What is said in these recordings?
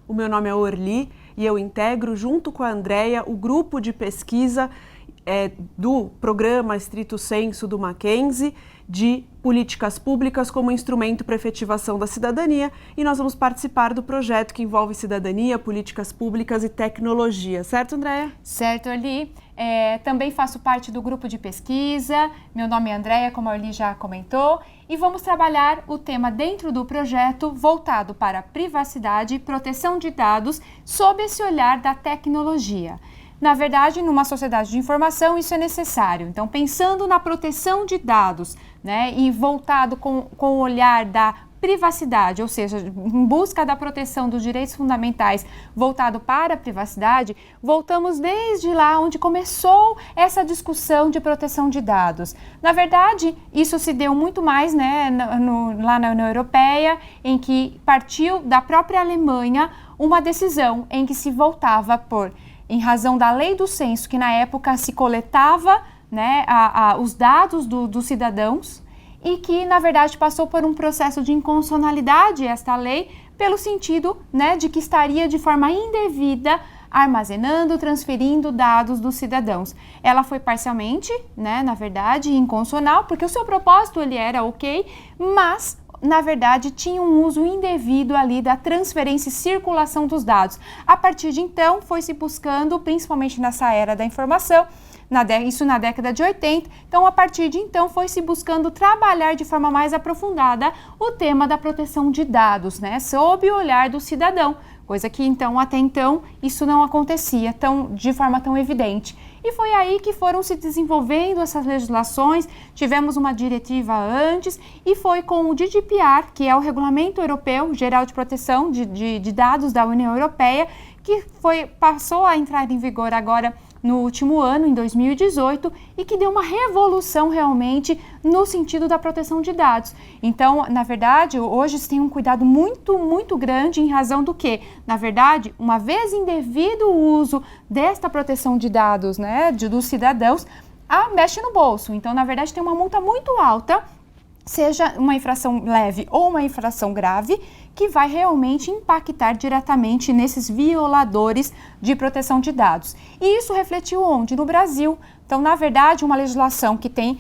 O meu nome é Orli e eu integro, junto com a Andrea, o grupo de pesquisa do programa Stricto Sensu do Mackenzie de políticas públicas como instrumento para efetivação da cidadania, e nós vamos participar do projeto que envolve cidadania, políticas públicas e tecnologia. Certo, Andrea? Certo, Orli. Também faço parte do grupo de pesquisa. Meu nome é Andrea, como a Orli já comentou, e vamos trabalhar o tema dentro do projeto voltado para privacidade e proteção de dados sob esse olhar da tecnologia. Na verdade, numa sociedade de informação, isso é necessário. Então, pensando na proteção de dados, né, e voltado com o olhar da privacidade, ou seja, em busca da proteção dos direitos fundamentais voltado para a privacidade, voltamos desde lá onde começou essa discussão de proteção de dados. Na verdade, isso se deu muito mais, né, lá na União Europeia, em que partiu da própria Alemanha uma decisão em que se voltava em razão da lei do censo, que na época se coletava, né, os dados dos cidadãos, e que, na verdade, passou por um processo de inconstitucionalidade esta lei, pelo sentido, né, de que estaria de forma indevida armazenando, transferindo dados dos cidadãos. Ela foi parcialmente, né, na verdade, inconstitucional, porque o seu propósito ele era ok, mas na verdade, tinha um uso indevido ali da transferência e circulação dos dados. A partir de então, foi se buscando, principalmente nessa era da informação, isso na década de 80, então a partir de então foi se buscando trabalhar de forma mais aprofundada o tema da proteção de dados, né, sob o olhar do cidadão, coisa que então, até então, isso não acontecia de forma tão evidente. E foi aí que foram se desenvolvendo essas legislações, tivemos uma diretiva antes e foi com o GDPR, que é o Regulamento Europeu Geral de Proteção de Dados da União Europeia, que passou a entrar em vigor agora no último ano, em 2018, e que deu uma revolução realmente no sentido da proteção de dados. Então, na verdade, hoje se tem um cuidado muito, muito grande em razão do que, na verdade, uma vez indevido o uso desta proteção de dados, né, dos cidadãos, mexe no bolso. Então, na verdade, tem uma multa muito alta, seja uma infração leve ou uma infração grave, que vai realmente impactar diretamente nesses violadores de proteção de dados. E isso refletiu onde? No Brasil. Então, na verdade, uma legislação que tem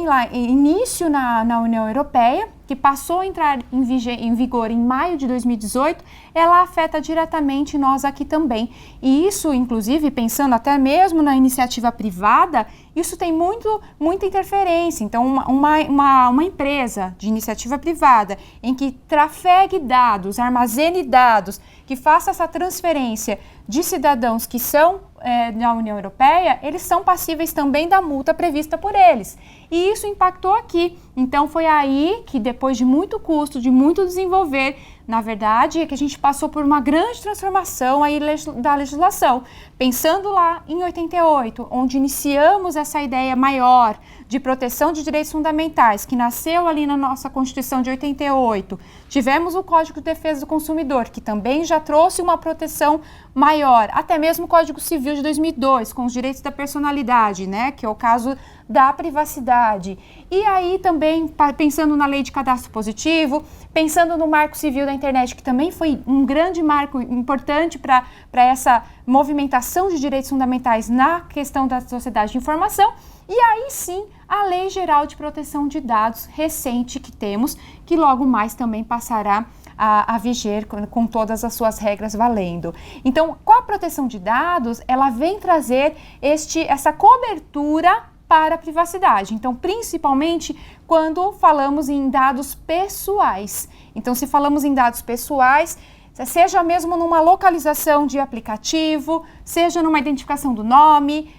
lá início na União Europeia, que passou a entrar em vigor em maio de 2018, ela afeta diretamente nós aqui também. E isso, inclusive, pensando até mesmo na iniciativa privada, isso tem muita interferência. Então, uma empresa de iniciativa privada em que trafegue dados, armazene dados, que faça essa transferência de cidadãos que são na União Europeia, eles são passíveis também da multa prevista por eles. E isso impactou aqui. Então, foi aí que, depois de muito custo, de muito desenvolver, na verdade, é que a gente passou por uma grande transformação aí da legislação. Pensando lá em 88, onde iniciamos essa ideia maior de proteção de direitos fundamentais, que nasceu ali na nossa Constituição de 88, tivemos o Código de Defesa do Consumidor, que também já trouxe uma proteção maior, até mesmo o Código Civil de 2002, com os direitos da personalidade, né, que é o caso da privacidade. E aí também, pensando na lei de cadastro positivo, pensando no Marco Civil da Internet, que também foi um grande marco importante para essa movimentação de direitos fundamentais na questão da sociedade de informação, e aí sim a Lei Geral de Proteção de Dados recente que temos, que logo mais também passará a viger com todas as suas regras valendo. Então, com a proteção de dados, ela vem trazer essa cobertura para a privacidade. Então, principalmente quando falamos em dados pessoais. Então, se falamos em dados pessoais, seja mesmo numa localização de aplicativo, seja numa identificação do nome,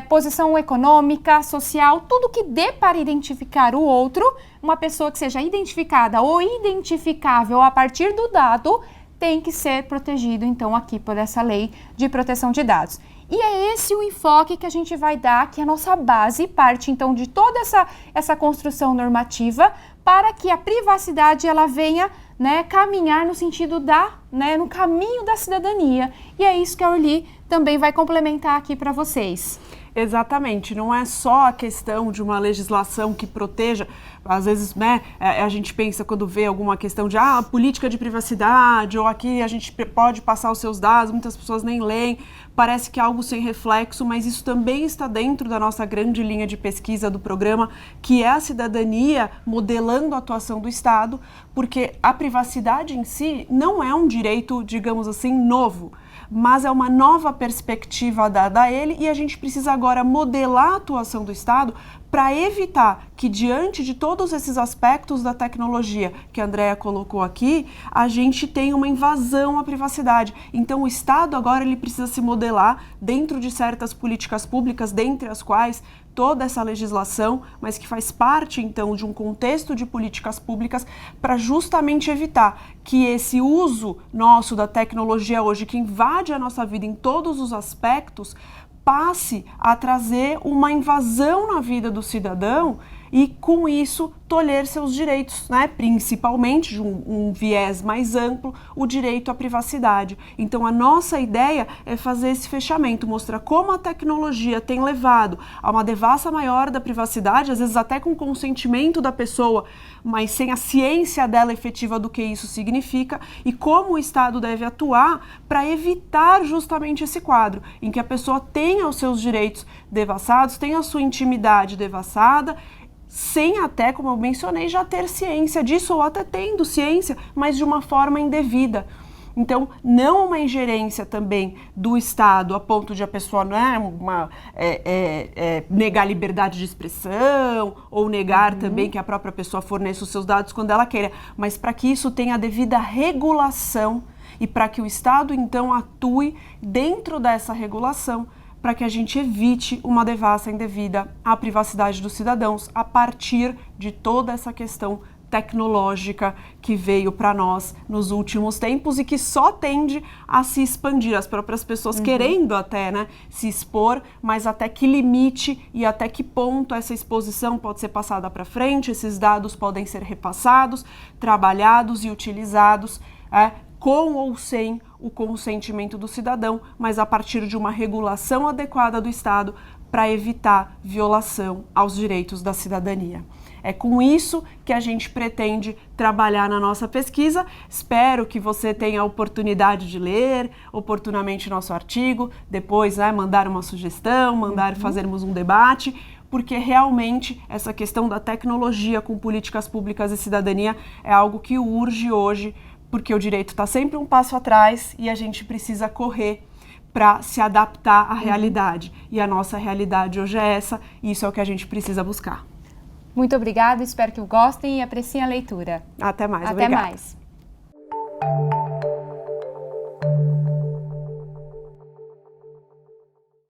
posição econômica, social, tudo que dê para identificar o outro, uma pessoa que seja identificada ou identificável a partir do dado, tem que ser protegido, então, aqui por essa lei de proteção de dados. E é esse o enfoque que a gente vai dar, que é a nossa base, parte então de toda essa construção normativa, para que a privacidade ela venha, né, caminhar no sentido da né, no caminho da cidadania. E é isso que a Orly também vai complementar aqui para vocês. Exatamente, não é só a questão de uma legislação que proteja, às vezes, né, a gente pensa quando vê alguma questão de política de privacidade, ou aqui a gente pode passar os seus dados, muitas pessoas nem leem, parece que é algo sem reflexo, mas isso também está dentro da nossa grande linha de pesquisa do programa, que é a cidadania modelando a atuação do Estado, porque a privacidade em si não é um direito, digamos assim, novo, mas é uma nova perspectiva dada a ele, e a gente precisa agora modelar a atuação do Estado para evitar que, diante de todos esses aspectos da tecnologia que a Andrea colocou aqui, a gente tenha uma invasão à privacidade. Então o Estado agora ele precisa se modelar dentro de certas políticas públicas, dentre as quais toda essa legislação, mas que faz parte, então, de um contexto de políticas públicas para justamente evitar que esse uso nosso da tecnologia hoje, que invade a nossa vida em todos os aspectos, passe a trazer uma invasão na vida do cidadão e, com isso, tolher seus direitos, né? Principalmente, de um viés mais amplo, o direito à privacidade. Então, a nossa ideia é fazer esse fechamento, mostrar como a tecnologia tem levado a uma devassa maior da privacidade, às vezes até com consentimento da pessoa, mas sem a ciência dela efetiva do que isso significa, e como o Estado deve atuar para evitar justamente esse quadro, em que a pessoa tenha os seus direitos devassados, tenha a sua intimidade devassada, sem até, como eu mencionei, já ter ciência disso, ou até tendo ciência, mas de uma forma indevida. Então, não uma ingerência também do Estado a ponto de a pessoa negar a liberdade de expressão ou negar também que a própria pessoa forneça os seus dados quando ela queira, mas para que isso tenha a devida regulação e para que o Estado, então, atue dentro dessa regulação, para que a gente evite uma devassa indevida à privacidade dos cidadãos a partir de toda essa questão tecnológica que veio para nós nos últimos tempos e que só tende a se expandir, as próprias pessoas querendo até, né, se expor, mas até que limite e até que ponto essa exposição pode ser passada para frente, esses dados podem ser repassados, trabalhados e utilizados, com ou sem o consentimento do cidadão, mas a partir de uma regulação adequada do Estado para evitar violação aos direitos da cidadania. É com isso que a gente pretende trabalhar na nossa pesquisa. Espero que você tenha a oportunidade de ler oportunamente nosso artigo, depois mandar uma sugestão, fazermos um debate, porque realmente essa questão da tecnologia com políticas públicas e cidadania é algo que urge hoje, porque o direito está sempre um passo atrás e a gente precisa correr para se adaptar à realidade. E a nossa realidade hoje é essa, e isso é o que a gente precisa buscar. Muito obrigada, espero que gostem e apreciem a leitura. Até mais, Até obrigada. mais.